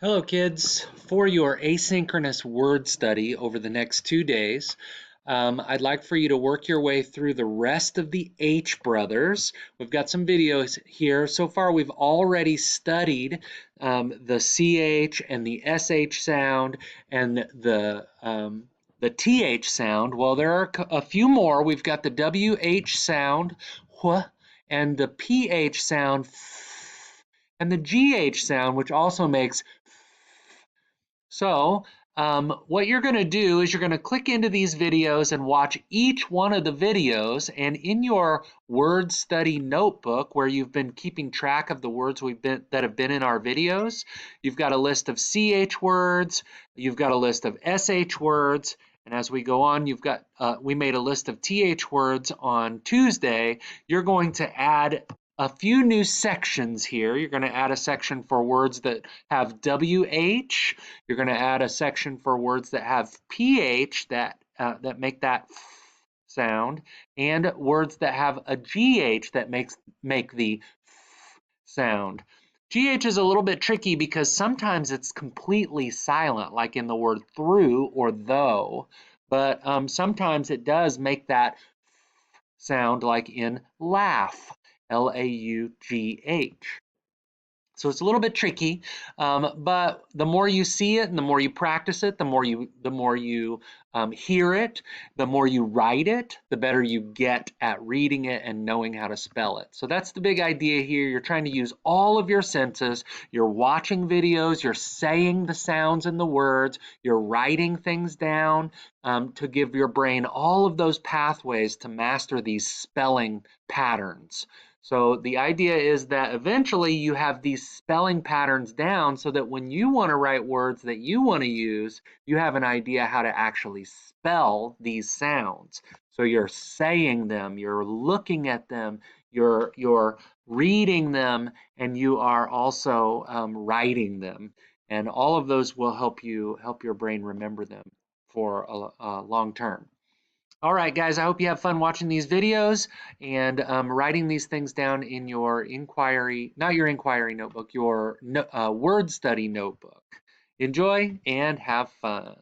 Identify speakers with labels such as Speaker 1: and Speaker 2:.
Speaker 1: Hello, kids. For your asynchronous word study over the next 2 days, I'd like for you to work your way through the rest of the H brothers. We've got some videos here. So far, we've already studied the CH and the SH sound and the TH sound. Well, there are a few more. We've got the WH sound, wh, and the PH sound, and the GH sound, which also makes. So what you're going to do is you're going to click into these videos and watch each one of the videos, and in your word study notebook where you've been keeping track of the words that have been in our videos, you've got a list of CH words, you've got a list of SH words, and as we go on, we made a list of TH words on Tuesday. You're going to add a few new sections here. You're going to add a section for words that have WH. You're going to add a section for words that have PH that make that sound, and words that have a GH that make the sound. GH is a little bit tricky because sometimes it's completely silent, like in the word through or though, but sometimes it does make that sound, like in laugh, L-A-U-G-H. So it's a little bit tricky, but the more you see it and the more you practice it, the more you hear it, the more you write it, the better you get at reading it and knowing how to spell it. So that's the big idea here. You're trying to use all of your senses. You're watching videos, you're saying the sounds and the words, you're writing things down to give your brain all of those pathways to master these spelling patterns. So the idea is that eventually you have these spelling patterns down so that when you want to write words that you want to use, you have an idea how to actually spell these sounds. So you're saying them, you're looking at them, you're reading them, and you are also writing them. And all of those will help your brain remember them for a long term. All right, guys, I hope you have fun watching these videos and writing these things down in your not your inquiry notebook, your word study notebook. Enjoy and have fun.